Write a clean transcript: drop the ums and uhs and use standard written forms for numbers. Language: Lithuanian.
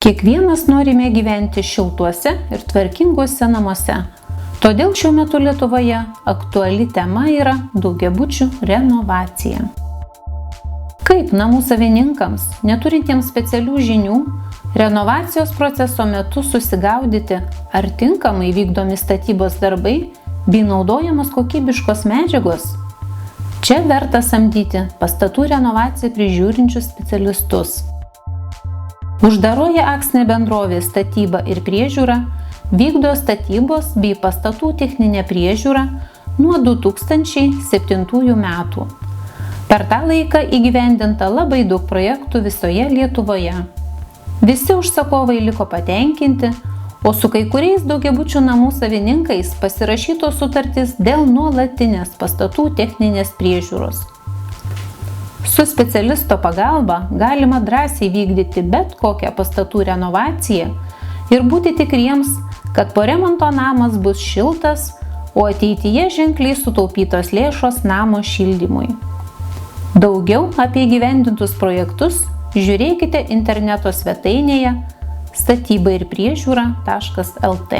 Kiekvienas norime gyventi šiltuose ir tvarkinguose namuose. Todėl šiuo metu Lietuvoje aktuali tema yra daugiabučių renovacija. Kaip namų savininkams, neturintiems specialių žinių, renovacijos proceso metu susigaudyti, ar tinkamai vykdomi statybos darbai bei naudojamos kokybiškos medžiagos? Čia verta samdyti pastatų renovaciją prižiūrinčius specialistus. Uždaroji akcinė bendrovė Statyba ir priežiūra vykdo statybos bei pastatų techninę priežiūrą nuo 2007 metų. Per tą laiką įgyvendinta labai daug projektų visoje Lietuvoje. Visi užsakovai liko patenkinti, o su kai kuriais daugiabučių namų savininkais pasirašytos sutartys dėl nuolatinės pastatų techninės priežiūros. Su specialisto pagalba galima drąsiai vykdyti bet kokią pastatų renovaciją ir būti tikriems, kad po remonto namas bus šiltas, o ateityje ženkliai sutaupytos lėšos namo šildymui. Daugiau apie įgyvendintus projektus žiūrėkite interneto svetainėje statybairpriežiūra.lt.